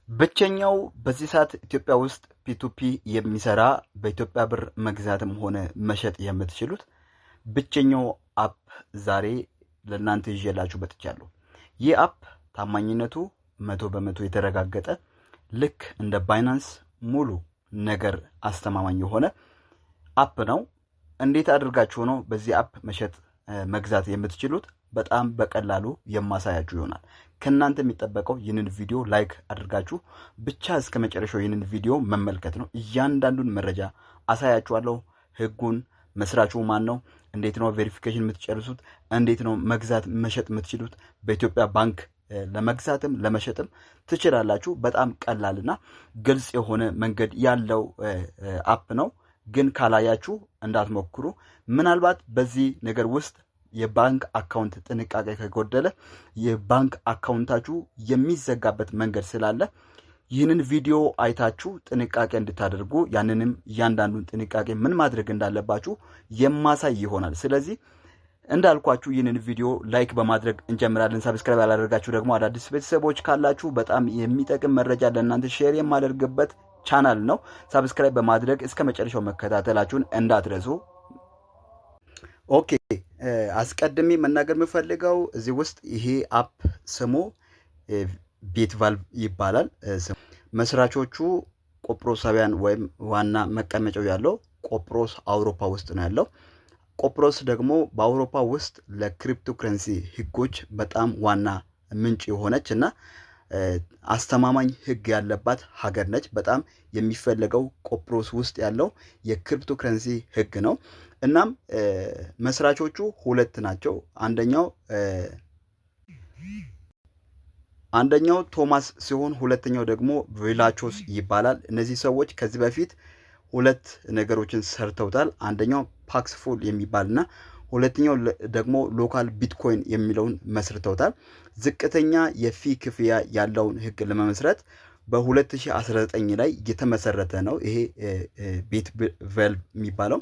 ብቸኛው በዚህ ሰዓት ኢትዮጵያ ውስጥ ፒቱፒ የሚሰራ በኢትዮጵያ ብር መግዛትም ሆነ መሸጥ የምትችሉት ብቸኛው አፕ ዛሬ ለእናንተ ይዤላችሁ መጥቻለሁ። ይህ አፕ ታማኝነቱ 100% የተረጋገጠ ልክ እንደ ባይናንስ ሙሉ ነገር አስተማማኝ የሆነ አፕ ነው። እንዴት አድርጋችሁ ነው በዚህ አፕ መሸጥ መግዛት የምትችሉት? በጣም በቀላሉ የማሳያችሁ ይሆናል። ከእናንተ የሚጠበቀው ይህንን ቪዲዮ ላይክ አድርጋችሁ ብቻ እስከ መጨረሻው ይህንን ቪዲዮ መመልከት ነው። እያንዳንዱን መረጃ አሳያችኋለሁ። ህጉን፣ መስራቹ ማን ነው፣ እንዴት ነው ቬሪፊኬሽን የምትጨርሱት፣ እንዴት ነው መግዛት መሸጥ የምትችሉት፣ በኢትዮጵያ ባንክ ለመግዛትም ለመሸጥም ትችላላችሁ። በጣም ቀላልና ግልጽ የሆነ መንገድ ያለው አፕ ነው። ግን ካላያችሁ እንዳትሞክሩ። ምናልባት በዚህ ነገር ውስጥ የባንክ አካውንት ጥንቃቄ ከጎደለ የባንክ አካውንታችሁ የሚዘጋበት መንገድ ስላለ ይህንን ቪዲዮ አይታችሁ ጥንቃቄ እንድታደርጉ ያንንም እያንዳንዱን ጥንቃቄ ምን ማድረግ እንዳለባችሁ የማሳይ ይሆናል። ስለዚህ እንዳልኳችሁ ይህንን ቪዲዮ ላይክ በማድረግ እንጀምራለን። ሰብስክራይብ ያላደረጋችሁ ደግሞ አዳዲስ ቤተሰቦች ካላችሁ በጣም የሚጠቅም መረጃ ለእናንተ ሼር የማደርግበት ቻናል ነው። ሰብስክራይብ በማድረግ እስከ መጨረሻው መከታተላችሁን እንዳትረሱ። ኦኬ፣ አስቀድሜ መናገር የምፈልገው እዚህ ውስጥ ይሄ አፕ ስሙ ቤትቫልቭ ይባላል። መስራቾቹ ቆጵሮሳውያን ወይም ዋና መቀመጫው ያለው ቆጵሮስ አውሮፓ ውስጥ ነው ያለው። ቆጵሮስ ደግሞ በአውሮፓ ውስጥ ለክሪፕቶ ከረንሲ ህጎች በጣም ዋና ምንጭ የሆነች እና አስተማማኝ ህግ ያለባት ሀገር ነች። በጣም የሚፈለገው ቆጵሮስ ውስጥ ያለው የክሪፕቶ ከረንሲ ህግ ነው። እናም መስራቾቹ ሁለት ናቸው። አንደኛው ቶማስ ሲሆን ሁለተኛው ደግሞ ቬላቾስ ይባላል። እነዚህ ሰዎች ከዚህ በፊት ሁለት ነገሮችን ሰርተውታል። አንደኛው ፓክስፉል የሚባልና ሁለተኛው ደግሞ ሎካል ቢትኮይን የሚለውን መስርተውታል። ዝቅተኛ የፊ ክፍያ ያለውን ህግ ለመመስረት በ2019 ላይ የተመሰረተ ነው። ይሄ ቤትቫልቭ የሚባለው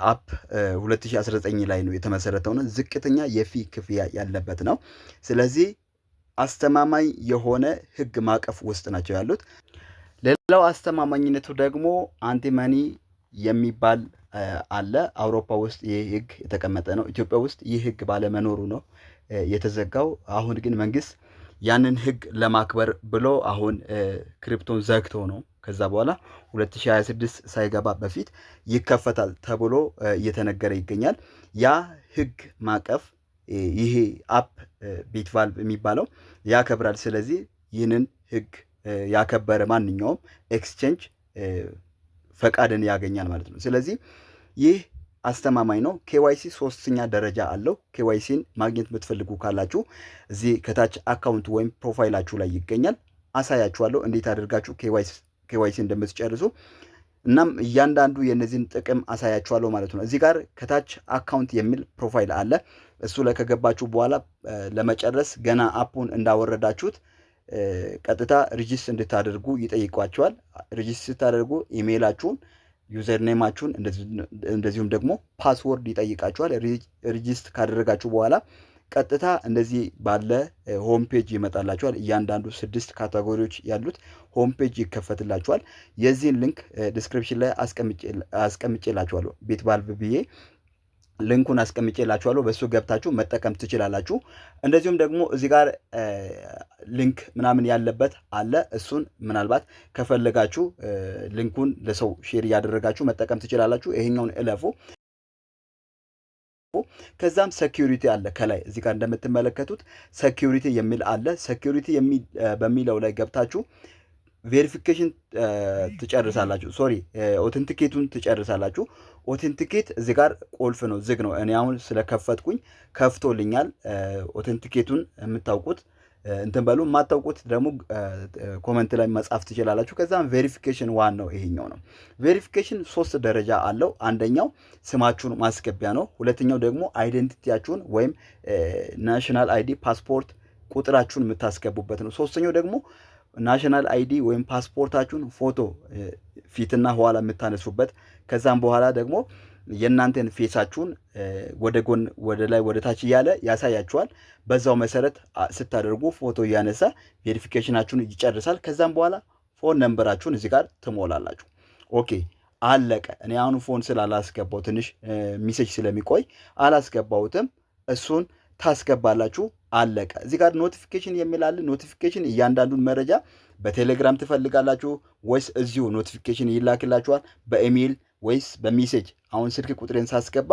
አፕ 2019 ላይ ነው የተመሰረተው ነው። ዝቅተኛ የፊ ክፍያ ያለበት ነው። ስለዚህ አስተማማኝ የሆነ ህግ ማዕቀፍ ውስጥ ናቸው ያሉት። ሌላው አስተማማኝነቱ ደግሞ አንቲመኒ የሚባል አለ። አውሮፓ ውስጥ ይህ ህግ የተቀመጠ ነው። ኢትዮጵያ ውስጥ ይህ ህግ ባለመኖሩ ነው የተዘጋው። አሁን ግን መንግስት ያንን ህግ ለማክበር ብሎ አሁን ክሪፕቶን ዘግቶ ነው ከዛ በኋላ 2026 ሳይገባ በፊት ይከፈታል ተብሎ እየተነገረ ይገኛል። ያ ህግ ማዕቀፍ ይሄ አፕ ቤትቫልቭ የሚባለው ያከብራል። ስለዚህ ይህንን ህግ ያከበረ ማንኛውም ኤክስቼንጅ ፈቃድን ያገኛል ማለት ነው። ስለዚህ ይህ አስተማማኝ ነው። ኬዋይሲ 3ኛ ደረጃ አለው። ኬዋይሲን ማግኘት የምትፈልጉ ካላችሁ እዚህ ከታች አካውንት ወይም ፕሮፋይላችሁ ላይ ይገኛል። አሳያችኋለሁ እንዴት አድርጋችሁ ኬዋይሲ እንደምትጨርሱ። እናም እያንዳንዱ የነዚህን ጥቅም አሳያችኋለሁ ማለት ነው። እዚህ ጋር ከታች አካውንት የሚል ፕሮፋይል አለ። እሱ ላይ ከገባችሁ በኋላ ለመጨረስ ገና አፑን እንዳወረዳችሁት ቀጥታ ሪጂስተር እንድታደርጉ ይጠይቋቸዋል። ሪጂስተር ስታደርጉ ኢሜይላችሁን፣ ዩዘር ኔማችሁን እንደዚሁም ደግሞ ፓስወርድ ይጠይቃችኋል። ሪጂስተር ካደረጋችሁ በኋላ ቀጥታ እንደዚህ ባለ ሆም ፔጅ ይመጣላችኋል። እያንዳንዱ 6 ካቴጎሪዎች ያሉት ሆም ፔጅ ይከፈትላችኋል። የዚህን ሊንክ ዲስክሪፕሽን ላይ አስቀምጬላችኋለሁ። ቤትቫልቭ ብዬ ሊንኩን አስቀምጬላችኋለሁ። በሱ ገብታችሁ መጠቀም ትችላላችሁ። እንደዚሁም ደግሞ እዚህ ጋር ሊንክ ምናምን ያለበት አለ። እሱን ምናልባት ከፈለጋችሁ ሊንኩን ለሰው ሼር እያደረጋችሁ መጠቀም ትችላላችሁ። ይሄኛውን እለፉ። ከዛም ሴኩሪቲ አለ ከላይ እዚህ ጋር እንደምትመለከቱት ሴኩሪቲ የሚል አለ። ሴኩሪቲ በሚለው ላይ ገብታችሁ ቬሪፊኬሽን ትጨርሳላችሁ። ኦቴንቲኬቱን ትጨርሳላችሁ። ኦቴንቲኬት እዚህ ጋር ቁልፍ ነው፣ ዝግ ነው። እኔ አሁን ስለከፈትኩኝ ከፍቶልኛል። ኦቴንቲኬቱን የምታውቁት እንትን በሉ፣ የማታውቁት ደግሞ ኮመንት ላይ መጻፍ ትችላላችሁ። ከዛም ቬሪፊኬሽን ዋናው ይሄኛው ነው። ቬሪፊኬሽን 3 ደረጃ አለው። አንደኛው ስማችሁን ማስገቢያ ነው። ሁለተኛው ደግሞ አይዴንቲቲያችሁን ወይም ናሽናል አይዲ ፓስፖርት ቁጥራችሁን የምታስገቡበት ነው። ሶስተኛው ደግሞ ናሽናል አይዲ ወይም ፓስፖርታችሁን ፎቶ ፊትና ኋላ የምታነሱበት። ከዛም በኋላ ደግሞ የእናንተን ፌሳችሁን ወደ ጎን፣ ወደ ላይ፣ ወደ ታች እያለ ያሳያችኋል። በዛው መሰረት ስታደርጉ ፎቶ እያነሳ ቬሪፊኬሽናችሁን ይጨርሳል። ከዛም በኋላ ፎን ነምበራችሁን እዚህ ጋር ትሞላላችሁ። ኦኬ አለቀ። እኔ አሁን ፎን ስላላስገባው ትንሽ ሚሴጅ ስለሚቆይ አላስገባሁትም። እሱን ታስገባላችሁ። አለቀ። እዚህ ጋር ኖቲፊኬሽን የሚል አለ። ኖቲፊኬሽን እያንዳንዱን መረጃ በቴሌግራም ትፈልጋላችሁ ወይስ እዚሁ ኖቲፊኬሽን ይላክላችኋል? በኢሜይል ወይስ በሜሴጅ? አሁን ስልክ ቁጥሬን ሳስገባ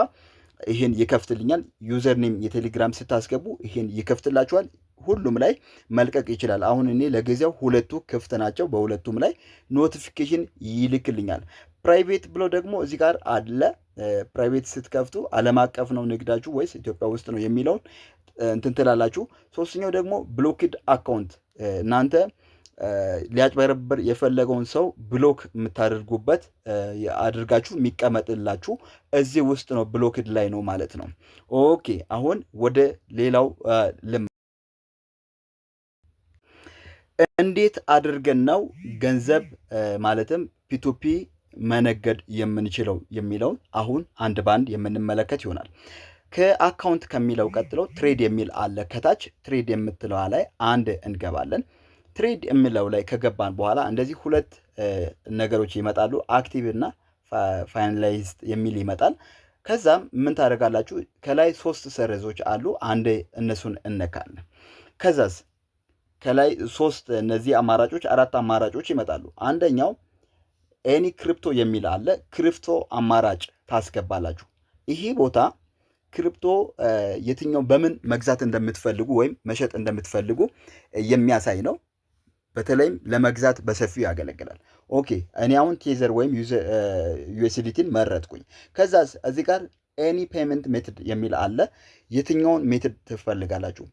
ይህን ይከፍትልኛል። ዩዘር ኔም የቴሌግራም ስታስገቡ ይህን ይከፍትላችኋል። ሁሉም ላይ መልቀቅ ይችላል። አሁን እኔ ለጊዜው ሁለቱ ክፍት ናቸው። በሁለቱም ላይ ኖቲፊኬሽን ይልክልኛል። ፕራይቬት ብሎ ደግሞ እዚህ ጋር አለ። ፕራይቬት ስትከፍቱ ዓለም አቀፍ ነው ንግዳችሁ ወይስ ኢትዮጵያ ውስጥ ነው የሚለውን እንትን ትላላችሁ። ሶስተኛው ደግሞ ብሎክድ አካውንት፣ እናንተ ሊያጭበረብር የፈለገውን ሰው ብሎክ የምታደርጉበት አድርጋችሁ የሚቀመጥላችሁ እዚህ ውስጥ ነው። ብሎክድ ላይ ነው ማለት ነው። ኦኬ አሁን ወደ ሌላው እንዴት አድርገን ነው ገንዘብ ማለትም ፒቱፒ መነገድ የምንችለው የሚለውን አሁን አንድ ባንድ የምንመለከት ይሆናል። ከአካውንት ከሚለው ቀጥሎ ትሬድ የሚል አለ። ከታች ትሬድ የምትለዋ ላይ አንድ እንገባለን። ትሬድ የሚለው ላይ ከገባን በኋላ እንደዚህ ሁለት ነገሮች ይመጣሉ። አክቲቭ እና ፋይናላይዝድ የሚል ይመጣል። ከዛም ምን ታደርጋላችሁ? ከላይ 3 ሰረዞች አሉ። አንድ እነሱን እነካለን። ከዛስ ከላይ 3 እነዚህ አማራጮች 4 አማራጮች ይመጣሉ። አንደኛው ኤኒ ክሪፕቶ የሚል አለ። ክሪፕቶ አማራጭ ታስገባላችሁ። ይሄ ቦታ ክሪፕቶ የትኛው በምን መግዛት እንደምትፈልጉ ወይም መሸጥ እንደምትፈልጉ የሚያሳይ ነው። በተለይም ለመግዛት በሰፊው ያገለግላል። ኦኬ እኔ አሁን ቴዘር ወይም ዩኤስዲቲን መረጥኩኝ። ከዛ እዚህ ጋር ኤኒ ፔመንት ሜትድ የሚል አለ። የትኛውን ሜትድ ትፈልጋላችሁ?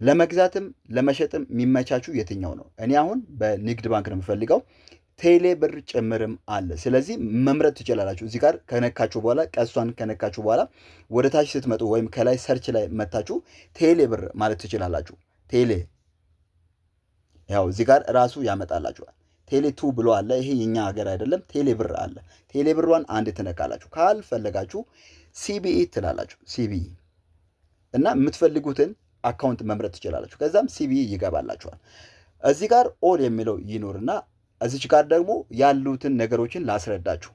ለመግዛትም ለመሸጥም የሚመቻችሁ የትኛው ነው? እኔ አሁን በንግድ ባንክ ነው የምፈልገው። ቴሌ ብር ጭምርም አለ። ስለዚህ መምረጥ ትችላላችሁ። እዚህ ጋር ከነካችሁ በኋላ ቀሷን ከነካችሁ በኋላ ወደ ታች ስትመጡ ወይም ከላይ ሰርች ላይ መታችሁ ቴሌ ብር ማለት ትችላላችሁ። ቴሌ ያው እዚህ ጋር ራሱ ያመጣላችኋል። ቴሌ ቱ ብሎ አለ። ይሄ የኛ ሀገር አይደለም። ቴሌ ብር አለ። ቴሌ ብሯን አንድ ትነካላችሁ። ካልፈለጋችሁ ሲቢኢ ትላላችሁ። ሲቢኢ እና የምትፈልጉትን አካውንት መምረጥ ትችላላችሁ። ከዛም ሲቢኢ ይገባላችኋል። እዚህ ጋር ኦል የሚለው ይኖርና እዚች ጋር ደግሞ ያሉትን ነገሮችን ላስረዳችሁ።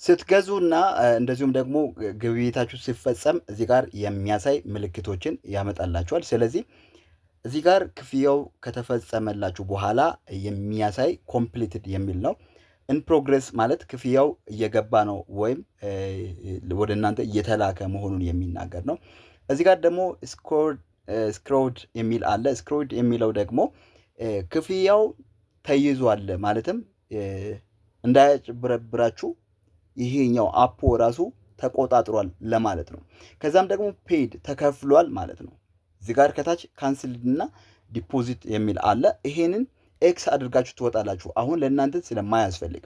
ስትገዙና እንደዚሁም ደግሞ ግብይታችሁ ሲፈጸም እዚህ ጋር የሚያሳይ ምልክቶችን ያመጣላችኋል። ስለዚህ እዚህ ጋር ክፍያው ከተፈጸመላችሁ በኋላ የሚያሳይ ኮምፕሊትድ የሚል ነው። ኢን ፕሮግረስ ማለት ክፍያው እየገባ ነው ወይም ወደ እናንተ እየተላከ መሆኑን የሚናገር ነው። እዚህ ጋር ደግሞ ስክሮድ የሚል አለ። ስክሮድ የሚለው ደግሞ ክፍያው ተይዟል ማለትም እንዳያጭበረብራችሁ ይሄኛው አፖ ራሱ ተቆጣጥሯል ለማለት ነው። ከዛም ደግሞ ፔድ ተከፍሏል ማለት ነው። እዚህ ጋር ከታች ካንስል እና ዲፖዚት የሚል አለ። ይሄንን ኤክስ አድርጋችሁ ትወጣላችሁ። አሁን ለእናንተ ስለማያስፈልግ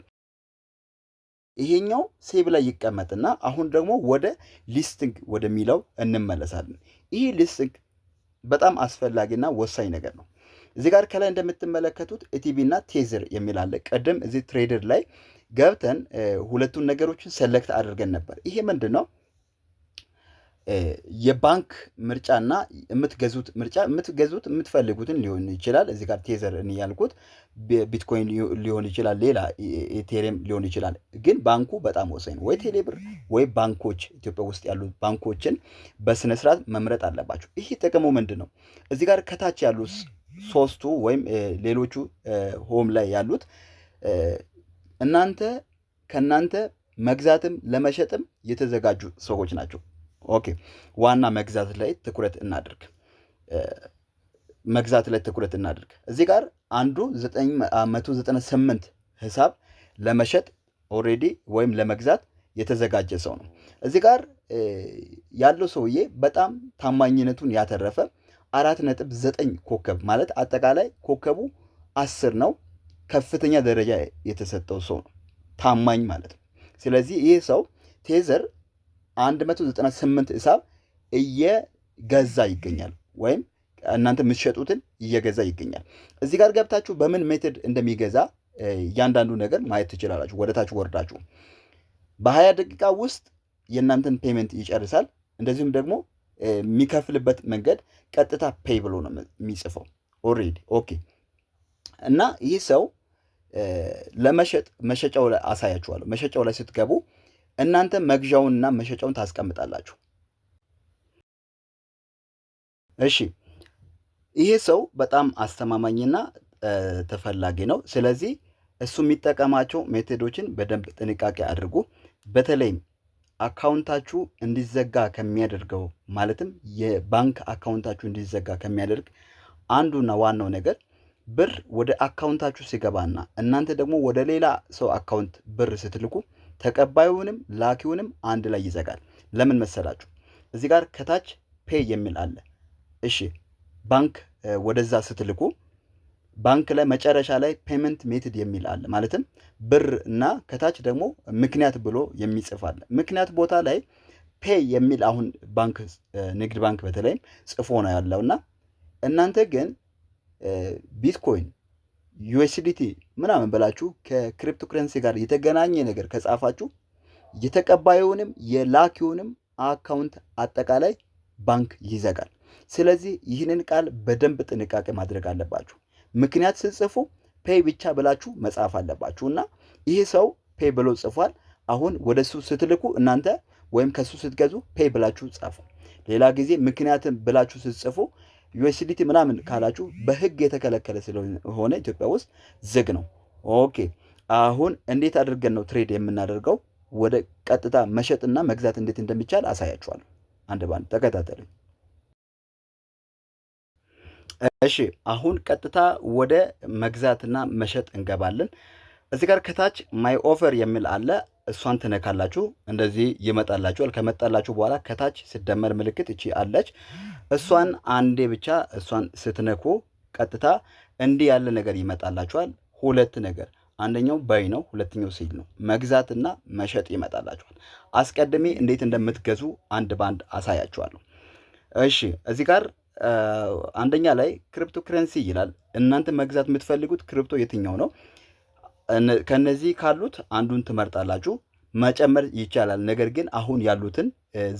ይሄኛው ሴቭ ላይ ይቀመጥና አሁን ደግሞ ወደ ሊስቲንግ ወደሚለው እንመለሳለን። ይህ ሊስቲንግ በጣም አስፈላጊና ወሳኝ ነገር ነው። እዚህ ጋር ከላይ እንደምትመለከቱት ኢቲቢ እና ቴዘር የሚል አለ። ቀደም እዚህ ትሬደር ላይ ገብተን ሁለቱን ነገሮችን ሰለክት አድርገን ነበር። ይሄ ምንድን ነው? የባንክ ምርጫና የምትገዙት ምርጫ የምትገዙት የምትፈልጉትን ሊሆን ይችላል። እዚህ ጋር ቴዘር ያልኩት ቢትኮይን ሊሆን ይችላል፣ ሌላ ኢቴሪየም ሊሆን ይችላል። ግን ባንኩ በጣም ወሳኝ ነው። ወይ ቴሌብር ወይ ባንኮች፣ ኢትዮጵያ ውስጥ ያሉ ባንኮችን በስነስርዓት መምረጥ አለባቸው። ይህ ጥቅሙ ምንድን ነው? እዚህ ጋር ከታች ያሉት 3ቱ ወይም ሌሎቹ ሆም ላይ ያሉት ከእናንተ መግዛትም ለመሸጥም የተዘጋጁ ሰዎች ናቸው። ኦኬ ዋና መግዛት ላይ ትኩረት እናድርግ። እዚህ ጋር አንዱ 998 ሂሳብ ለመሸጥ ኦልሬዲ ወይም ለመግዛት የተዘጋጀ ሰው ነው። እዚህ ጋር ያለው ሰውዬ በጣም ታማኝነቱን ያተረፈ 4.9 ኮከብ ማለት አጠቃላይ ኮከቡ 10 ነው። ከፍተኛ ደረጃ የተሰጠው ሰው ነው፣ ታማኝ ማለት ነው። ስለዚህ ይህ ሰው ቴዘር 198 ሂሳብ እየገዛ ይገኛል፣ ወይም እናንተ የምትሸጡትን እየገዛ ይገኛል። እዚህ ጋር ገብታችሁ በምን ሜትድ እንደሚገዛ እያንዳንዱ ነገር ማየት ትችላላችሁ። ወደታች ወርዳችሁ በ20 ደቂቃ ውስጥ የእናንተን ፔመንት ይጨርሳል። እንደዚሁም ደግሞ የሚከፍልበት መንገድ ቀጥታ ፔይ ብሎ ነው የሚጽፈው ኦልሬዲ። ኦኬ። እና ይህ ሰው ለመሸጥ መሸጫው ላይ አሳያችኋለሁ። መሸጫው ላይ ስትገቡ እናንተ መግዣውንና መሸጫውን ታስቀምጣላችሁ። እሺ፣ ይሄ ሰው በጣም አስተማማኝና ተፈላጊ ነው። ስለዚህ እሱ የሚጠቀማቸው ሜቶዶችን በደንብ ጥንቃቄ አድርጉ። በተለይም አካውንታችሁ እንዲዘጋ ከሚያደርገው ማለትም የባንክ አካውንታችሁ እንዲዘጋ ከሚያደርግ አንዱና ዋናው ነገር ብር ወደ አካውንታችሁ ሲገባና እናንተ ደግሞ ወደ ሌላ ሰው አካውንት ብር ስትልኩ ተቀባዩንም ላኪውንም አንድ ላይ ይዘጋል። ለምን መሰላችሁ? እዚህ ጋር ከታች ፔይ የሚል አለ። እሺ፣ ባንክ ወደዛ ስትልኩ ባንክ ላይ መጨረሻ ላይ ፔመንት ሜትድ የሚል አለ። ማለትም ብር እና ከታች ደግሞ ምክንያት ብሎ የሚጽፍ አለ። ምክንያት ቦታ ላይ ፔይ የሚል አሁን ባንክ ንግድ ባንክ በተለይም ጽፎ ነው ያለውና እናንተ ግን ቢትኮይን ዩኤስዲቲ ምናምን ብላችሁ ከክሪፕቶ ከረንሲ ጋር የተገናኘ ነገር ከጻፋችሁ የተቀባዩንም የላኪውንም አካውንት አጠቃላይ ባንክ ይዘጋል። ስለዚህ ይህንን ቃል በደንብ ጥንቃቄ ማድረግ አለባችሁ። ምክንያት ስትጽፉ ፔይ ብቻ ብላችሁ መጻፍ አለባችሁ እና ይህ ሰው ፔይ ብሎ ጽፏል። አሁን ወደሱ ስትልኩ እናንተ ወይም ከሱ ስትገዙ ፔይ ብላችሁ ጻፉ። ሌላ ጊዜ ምክንያትን ብላችሁ ስትጽፉ ዩኤስዲቲ ምናምን ካላችሁ በህግ የተከለከለ ስለሆነ ኢትዮጵያ ውስጥ ዝግ ነው። ኦኬ፣ አሁን እንዴት አድርገን ነው ትሬድ የምናደርገው? ወደ ቀጥታ መሸጥና መግዛት እንዴት እንደሚቻል አሳያችኋለሁ። አንድ ባንድ ተከታተሉኝ። እሺ፣ አሁን ቀጥታ ወደ መግዛትና መሸጥ እንገባለን። እዚህ ጋር ከታች ማይ ኦፈር የሚል አለ። እሷን ትነካላችሁ፣ እንደዚህ ይመጣላችኋል። ከመጣላችሁ በኋላ ከታች ሲደመር ምልክት እቺ አለች። እሷን አንዴ ብቻ እሷን ስትነኩ ቀጥታ እንዲህ ያለ ነገር ይመጣላችኋል። ሁለት ነገር፣ አንደኛው ባይ ነው፣ ሁለተኛው ሴል ነው። መግዛትና መሸጥ ይመጣላችኋል። አስቀድሜ እንዴት እንደምትገዙ አንድ ባንድ አሳያችኋለሁ። እሺ፣ እዚህ ጋር አንደኛ ላይ ክሪፕቶ ከረንሲ ይላል። እናንተ መግዛት የምትፈልጉት ክሪፕቶ የትኛው ነው? ከነዚህ ካሉት አንዱን ትመርጣላችሁ። መጨመር ይቻላል፣ ነገር ግን አሁን ያሉትን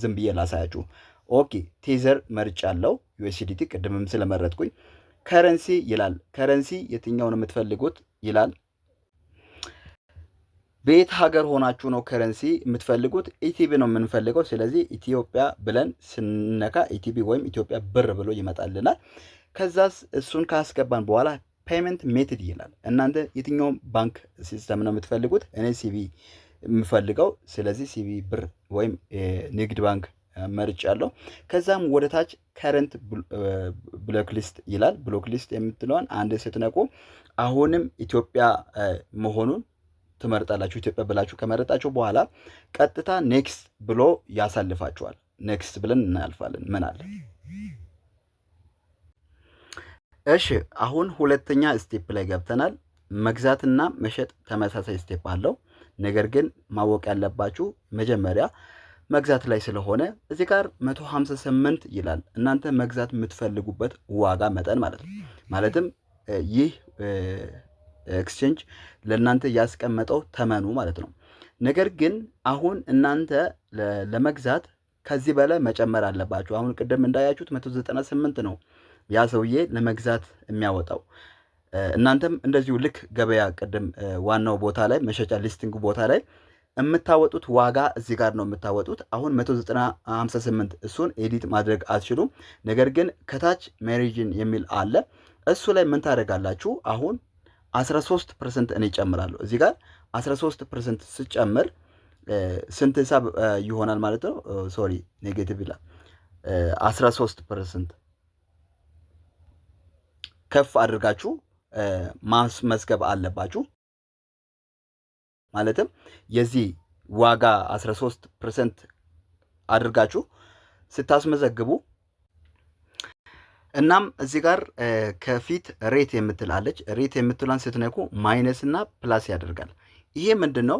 ዝም ብዬ ላሳያችሁ። ኦኬ፣ ቴዘር መርጫለሁ፣ ዩኤስዲቲ ቅድምም ስለመረጥኩኝ። ከረንሲ ይላል። ከረንሲ የትኛው ነው የምትፈልጉት ይላል። በየት ሀገር ሆናችሁ ነው ከረንሲ የምትፈልጉት? ኢቲቢ ነው የምንፈልገው። ስለዚህ ኢትዮጵያ ብለን ስንነካ ኢቲቢ ወይም ኢትዮጵያ ብር ብሎ ይመጣልናል። ከዛስ እሱን ካስገባን በኋላ ፔመንት ሜትድ ይላል። እናንተ የትኛውም ባንክ ሲስተም ነው የምትፈልጉት? እኔ ሲቢ የምፈልገው፣ ስለዚህ ሲቢ ብር ወይም ንግድ ባንክ መርጭ ያለው። ከዛም ወደ ታች ከረንት ብሎክ ሊስት ይላል። ብሎክ ሊስት የምትለዋን አንድ ስትነቁ አሁንም ኢትዮጵያ መሆኑን ትመርጣላችሁ። ኢትዮጵያ ብላችሁ ከመረጣችሁ በኋላ ቀጥታ ኔክስት ብሎ ያሳልፋችኋል። ኔክስት ብለን እናልፋለን። ምን አለ? እሺ፣ አሁን ሁለተኛ ስቴፕ ላይ ገብተናል። መግዛትና መሸጥ ተመሳሳይ ስቴፕ አለው። ነገር ግን ማወቅ ያለባችሁ መጀመሪያ መግዛት ላይ ስለሆነ እዚህ ጋር 158 ይላል። እናንተ መግዛት የምትፈልጉበት ዋጋ መጠን ማለት ነው። ማለትም ይህ ኤክስቼንጅ ለእናንተ ያስቀመጠው ተመኑ ማለት ነው። ነገር ግን አሁን እናንተ ለመግዛት ከዚህ በላይ መጨመር አለባችሁ። አሁን ቅድም እንዳያችሁት 198 ነው ያ ሰውዬ ለመግዛት የሚያወጣው። እናንተም እንደዚሁ ልክ ገበያ ቅድም ዋናው ቦታ ላይ መሸጫ ሊስቲንግ ቦታ ላይ የምታወጡት ዋጋ እዚህ ጋር ነው የምታወጡት። አሁን 158 እሱን ኤዲት ማድረግ አትችሉም። ነገር ግን ከታች ሜሪጅን የሚል አለ። እሱ ላይ ምን ታደርጋላችሁ? አሁን 13% እኔ እጨምራለሁ። እዚህ ጋር 13% ስጨምር ስንት ሂሳብ ይሆናል ማለት ነው? ሶሪ ኔጌቲቭ ይላል። 13% ከፍ አድርጋችሁ ማስመዝገብ አለባችሁ። ማለትም የዚህ ዋጋ 13% አድርጋችሁ ስታስመዘግቡ እናም እዚህ ጋር ከፊት ሬት የምትላለች ሬት የምትሏን ስትነኩ ማይነስ እና ፕላስ ያደርጋል። ይሄ ምንድን ነው?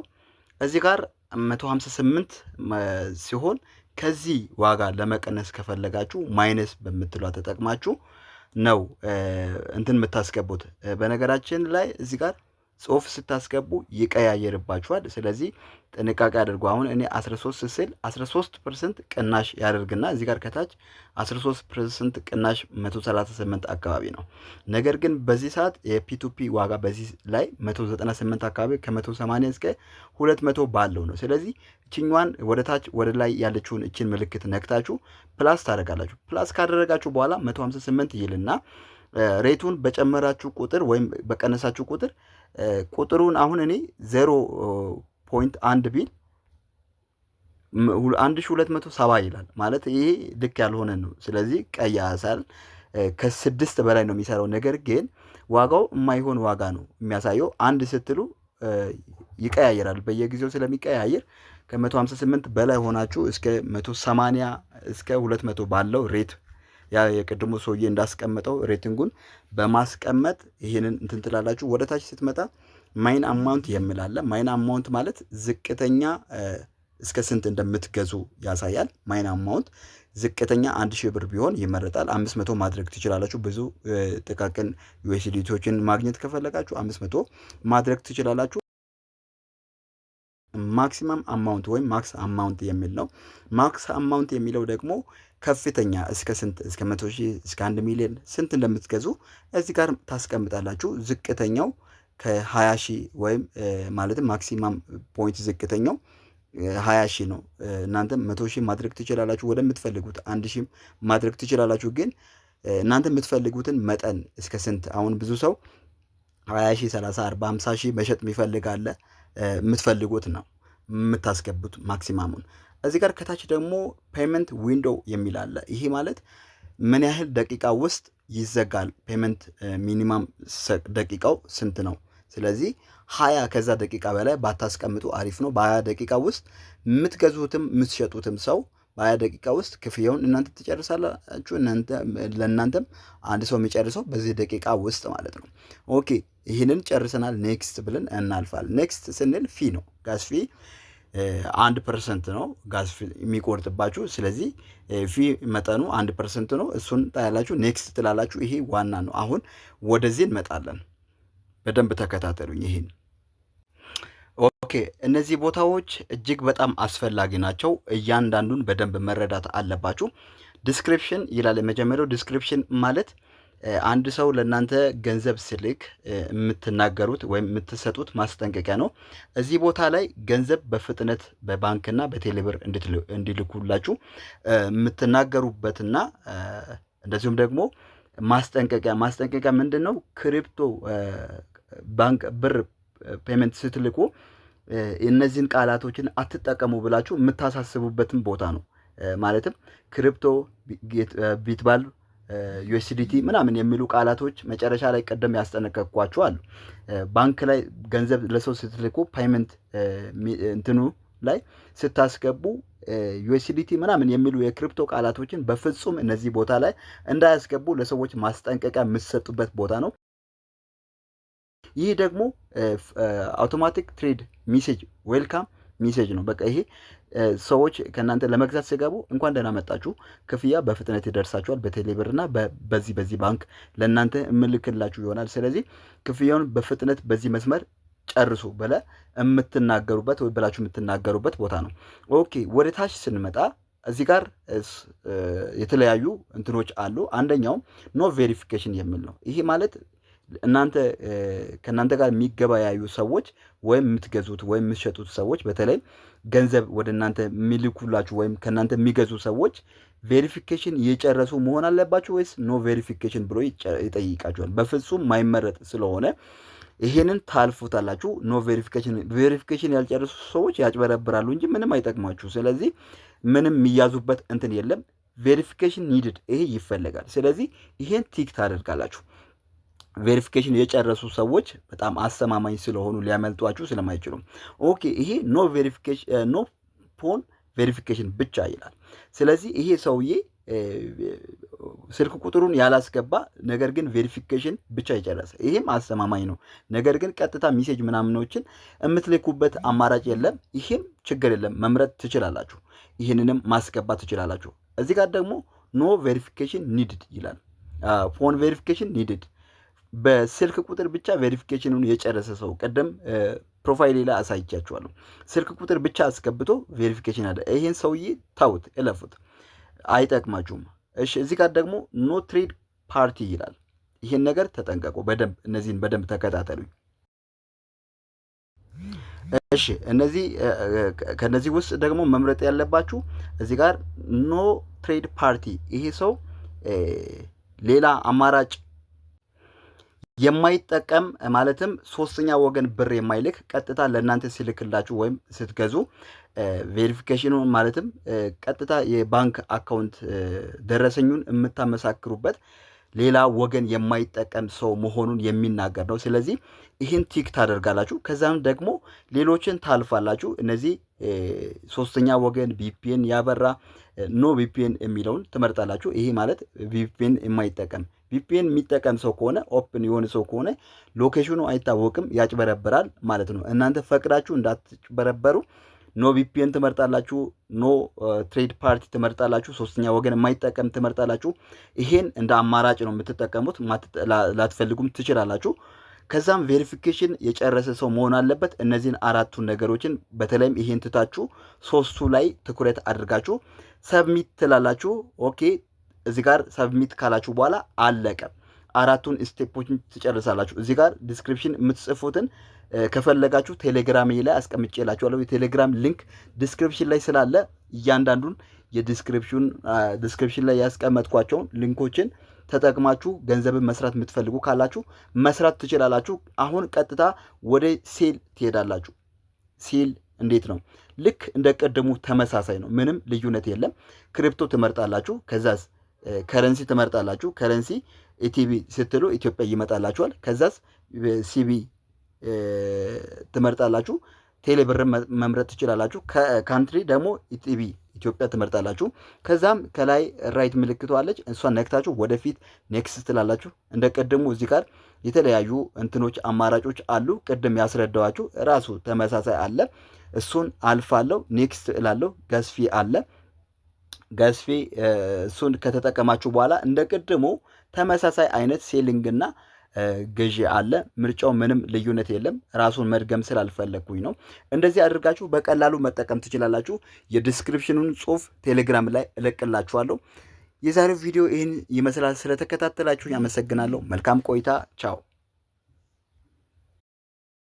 እዚህ ጋር 158 ሲሆን ከዚህ ዋጋ ለመቀነስ ከፈለጋችሁ ማይነስ በምትሏ ተጠቅማችሁ ነው እንትን የምታስገቡት። በነገራችን ላይ እዚህ ጋር ጽሁፍ ስታስገቡ ይቀያየርባችኋል። ስለዚህ ጥንቃቄ አድርጉ። አሁን እኔ 13 ስል 13% ቅናሽ ያደርግና እዚህ ጋር ከታች 13% ቅናሽ 138 አካባቢ ነው። ነገር ግን በዚህ ሰዓት የፒቱፒ ዋጋ በዚህ ላይ 198 አካባቢ ከ180 እስከ 200 ባለው ነው። ስለዚህ እችኛዋን ወደ ታች ወደ ላይ ያለችውን እችን ምልክት ነክታችሁ ፕላስ ታደርጋላችሁ። ፕላስ ካደረጋችሁ በኋላ 158 ይልና ሬቱን በጨመራችሁ ቁጥር ወይም በቀነሳችሁ ቁጥር ቁጥሩን አሁን እኔ 0.1 ቢል 1270 ይላል ማለት ይሄ ልክ ያልሆነ ነው። ስለዚህ ቀይ ያሳል ከ6 በላይ ነው የሚሰራው። ነገር ግን ዋጋው የማይሆን ዋጋ ነው የሚያሳየው። አንድ ስትሉ ይቀያየራል በየጊዜው ስለሚቀያየር ከ158 በላይ ሆናችሁ እስከ 180 እስከ 200 ባለው ሬት ያ የቅድሙ ሰውዬ እንዳስቀመጠው ሬቲንጉን በማስቀመጥ ይሄንን እንትን ትላላችሁ። ወደ ታች ስትመጣ ማይን አማውንት የሚላለ ማይን አማውንት ማለት ዝቅተኛ እስከ ስንት እንደምትገዙ ያሳያል። ማይን አማውንት ዝቅተኛ 1000 ብር ቢሆን ይመረጣል። 500 ማድረግ ትችላላችሁ። ብዙ ጥቃቅን ዩኤስዲቲዎችን ማግኘት ከፈለጋችሁ 500 ማድረግ ትችላላችሁ። ማክሲመም አማውንት ወይም ማክስ አማውንት የሚል ነው። ማክስ አማውንት የሚለው ደግሞ ከፍተኛ እስከ ስንት እስከ 100,000 እስከ 1 ሚሊዮን ስንት እንደምትገዙ እዚህ ጋር ታስቀምጣላችሁ። ዝቅተኛው ከ20,000 ወይም ማለትም ማክሲማም ፖይንት ዝቅተኛው 20,000 ነው። እናንተ 100,000 ማድረግ ትችላላችሁ። ወደምትፈልጉት 1,000 ማድረግ ትችላላችሁ። ግን እናንተ የምትፈልጉትን መጠን እስከ ስንት አሁን ብዙ ሰው 20,000 30 40 50,000 መሸጥ የሚፈልግ አለ። የምትፈልጉት ነው የምታስገቡት ማክሲማሙን። እዚህ ጋር ከታች ደግሞ ፔመንት ዊንዶው የሚል አለ። ይሄ ማለት ምን ያህል ደቂቃ ውስጥ ይዘጋል፣ ፔመንት ሚኒማም ደቂቃው ስንት ነው። ስለዚህ 20 ከዛ ደቂቃ በላይ ባታስቀምጡ አሪፍ ነው። በ20 ደቂቃ ውስጥ የምትገዙትም የምትሸጡትም ሰው በ20 ደቂቃ ውስጥ ክፍያውን እናንተ ትጨርሳላችሁ። ለእናንተም አንድ ሰው የሚጨርሰው በዚህ ደቂቃ ውስጥ ማለት ነው። ኦኬ ይህንን ጨርሰናል። ኔክስት ብለን እናልፋል። ኔክስት ስንል ፊ ነው። ጋዝ ፊ 1% ነው ጋዝ ፊ የሚቆርጥባችሁ። ስለዚህ ፊ መጠኑ 1% ነው። እሱን ታያላችሁ። ኔክስት ትላላችሁ። ይሄ ዋና ነው። አሁን ወደዚህ እንመጣለን። በደንብ ተከታተሉኝ። ይሄን ኦኬ። እነዚህ ቦታዎች እጅግ በጣም አስፈላጊ ናቸው። እያንዳንዱን በደንብ መረዳት አለባችሁ። ዲስክሪፕሽን ይላል የመጀመሪያው። ዲስክሪፕሽን ማለት አንድ ሰው ለእናንተ ገንዘብ ሲልክ የምትናገሩት ወይም የምትሰጡት ማስጠንቀቂያ ነው። እዚህ ቦታ ላይ ገንዘብ በፍጥነት በባንክና በቴሌብር እንዲልኩላችሁ የምትናገሩበትና እንደዚሁም ደግሞ ማስጠንቀቂያ ምንድን ነው? ክሪፕቶ ባንክ ብር ፔመንት ስትልኩ እነዚህን ቃላቶችን አትጠቀሙ ብላችሁ የምታሳስቡበትን ቦታ ነው። ማለትም ክሪፕቶ፣ ቢትባል፣ ዩኤስዲቲ ምናምን የሚሉ ቃላቶች መጨረሻ ላይ ቀደም ያስጠነቀቅኳችሁ አሉ። ባንክ ላይ ገንዘብ ለሰው ስትልኩ ፔመንት እንትኑ ላይ ስታስገቡ ዩኤስዲቲ ምናምን የሚሉ የክሪፕቶ ቃላቶችን በፍጹም እነዚህ ቦታ ላይ እንዳያስገቡ ለሰዎች ማስጠንቀቂያ የምትሰጡበት ቦታ ነው። ይህ ደግሞ አውቶማቲክ ትሬድ ሜሴጅ ዌልካም ሜሴጅ ነው። በቃ ይሄ ሰዎች ከእናንተ ለመግዛት ሲገቡ እንኳን ደህና መጣችሁ፣ ክፍያ በፍጥነት ይደርሳችኋል፣ በቴሌብር እና በዚህ ባንክ ለእናንተ የምልክላችሁ ይሆናል። ስለዚህ ክፍያውን በፍጥነት በዚህ መስመር ጨርሱ የምትናገሩበት ወይ ብላችሁ የምትናገሩበት ቦታ ነው። ኦኬ ወደ ታች ስንመጣ እዚህ ጋር የተለያዩ እንትኖች አሉ። አንደኛው ኖ ቬሪፊኬሽን የሚል ነው። ይሄ ማለት ከእናንተ ጋር የሚገበያዩ ሰዎች ወይም የምትገዙት ወይም የምትሸጡት ሰዎች በተለይ ገንዘብ ወደ እናንተ የሚልኩላችሁ ወይም ከእናንተ የሚገዙ ሰዎች ቬሪፊኬሽን የጨረሱ መሆን አለባቸው ወይስ ኖ ቬሪፊኬሽን ብሎ ይጠይቃችኋል። በፍጹም ማይመረጥ ስለሆነ ይሄንን ታልፉታላችሁ። ኖ ቬሪፊኬሽን ያልጨረሱ ሰዎች ያጭበረብራሉ እንጂ ምንም አይጠቅማችሁ። ስለዚህ ምንም የሚያዙበት እንትን የለም። ቬሪፊኬሽን ኒድድ ይሄ ይፈለጋል። ስለዚህ ይሄን ቲክ ታደርጋላችሁ። ቬሪፊኬሽን የጨረሱ ሰዎች በጣም አስተማማኝ ስለሆኑ ሊያመልጧችሁ ስለማይችሉ። ኦኬ ይሄ ኖ ፎን ቬሪፊኬሽን ብቻ ይላል። ስለዚህ ይሄ ሰውዬ ስልክ ቁጥሩን ያላስገባ ነገር ግን ቬሪፊኬሽን ብቻ የጨረሰ ይሄም አስተማማኝ ነው። ነገር ግን ቀጥታ ሜሴጅ ምናምኖችን የምትልኩበት አማራጭ የለም። ይሄም ችግር የለም፣ መምረጥ ትችላላችሁ። ይህንንም ማስገባት ትችላላችሁ። እዚህ ጋር ደግሞ ኖ ቬሪፊኬሽን ኒድድ ይላል። ፎን ቬሪፊኬሽን ኒድድ በስልክ ቁጥር ብቻ ቬሪፊኬሽኑን የጨረሰ ሰው ቅድም ፕሮፋይል ላይ አሳይቻችኋለሁ። ስልክ ቁጥር ብቻ አስገብቶ ቬሪፊኬሽን አለ። ይሄን ሰውዬ ታውት፣ እለፉት፣ አይጠቅማችሁም። እሺ እዚህ ጋር ደግሞ ኖ ትሬድ ፓርቲ ይላል። ይሄን ነገር ተጠንቀቁ በደንብ፣ እነዚህን በደንብ ተከታተሉኝ። እሺ ከነዚህ ውስጥ ደግሞ መምረጥ ያለባችሁ እዚህ ጋር ኖ ትሬድ ፓርቲ፣ ይሄ ሰው ሌላ አማራጭ የማይጠቀም ማለትም ሶስተኛ ወገን ብር የማይልክ ቀጥታ ለእናንተ ሲልክላችሁ ወይም ስትገዙ ቬሪፊኬሽኑን ማለትም ቀጥታ የባንክ አካውንት ደረሰኙን የምታመሳክሩበት ሌላ ወገን የማይጠቀም ሰው መሆኑን የሚናገር ነው። ስለዚህ ይህን ቲክ ታደርጋላችሁ። ከዛም ደግሞ ሌሎችን ታልፋላችሁ። እነዚህ ሶስተኛ ወገን ቪፒኤን ያበራ ኖ ቪፒኤን የሚለውን ትመርጣላችሁ። ይሄ ማለት ቪፒኤን የማይጠቀም ቪፒኤን የሚጠቀም ሰው ከሆነ ኦፕን የሆነ ሰው ከሆነ ሎኬሽኑ አይታወቅም፣ ያጭበረብራል ማለት ነው። እናንተ ፈቅዳችሁ እንዳትጭበረበሩ ኖ ቪፒኤን ትመርጣላችሁ፣ ኖ ትሬድ ፓርቲ ትመርጣላችሁ፣ ሶስተኛ ወገን የማይጠቀም ትመርጣላችሁ። ይሄን እንደ አማራጭ ነው የምትጠቀሙት፣ ላትፈልጉም ትችላላችሁ። ከዛም ቬሪፊኬሽን የጨረሰ ሰው መሆን አለበት። እነዚህን አራቱን ነገሮችን በተለይም ይሄን ትታችሁ ሶስቱ ላይ ትኩረት አድርጋችሁ ሰብሚት ትላላችሁ። ኦኬ እዚህ ጋር ሰብሚት ካላችሁ በኋላ አለቀ። አራቱን ስቴፖችን ትጨርሳላችሁ። እዚህ ጋር ዲስክሪፕሽን የምትጽፉትን ከፈለጋችሁ ቴሌግራም ላይ አስቀምጬላችኋለሁ። የቴሌግራም ሊንክ ዲስክሪፕሽን ላይ ስላለ እያንዳንዱን ዲስክሪፕሽን ላይ ያስቀመጥኳቸውን ሊንኮችን ተጠቅማችሁ ገንዘብን መስራት የምትፈልጉ ካላችሁ መስራት ትችላላችሁ። አሁን ቀጥታ ወደ ሴል ትሄዳላችሁ። ሴል እንዴት ነው? ልክ እንደ ቀደሙ ተመሳሳይ ነው። ምንም ልዩነት የለም። ክሪፕቶ ትመርጣላችሁ። ከዛስ ከረንሲ ትመርጣላችሁ። ከረንሲ ኢቲቢ ስትሉ ኢትዮጵያ ይመጣላችኋል። ከዛስ ሲቢ ትመርጣላችሁ። ቴሌብር መምረጥ ትችላላችሁ። ካንትሪ ደግሞ ኢቲቢ ኢትዮጵያ ትመርጣላችሁ። ከዛም ከላይ ራይት ምልክቷ አለች፣ እሷን ነክታችሁ ወደፊት ኔክስት ትላላችሁ። እንደ ቀደሙ እዚህ ጋር የተለያዩ እንትኖች አማራጮች አሉ። ቅድም ያስረዳዋችሁ ራሱ ተመሳሳይ አለ። እሱን አልፋለሁ፣ ኔክስት እላለሁ። ገስፊ አለ። ገስፊ እሱን ከተጠቀማችሁ በኋላ እንደ ቅድሙ ተመሳሳይ አይነት ሴሊንግ እና ገዢ አለ። ምርጫው ምንም ልዩነት የለም። ራሱን መድገም ስላልፈለግኩኝ ነው። እንደዚህ አድርጋችሁ በቀላሉ መጠቀም ትችላላችሁ። የዲስክሪፕሽኑን ጽሑፍ ቴሌግራም ላይ እለቅላችኋለሁ። የዛሬው ቪዲዮ ይህን ይመስላል። ስለተከታተላችሁ ያመሰግናለሁ። መልካም ቆይታ። ቻው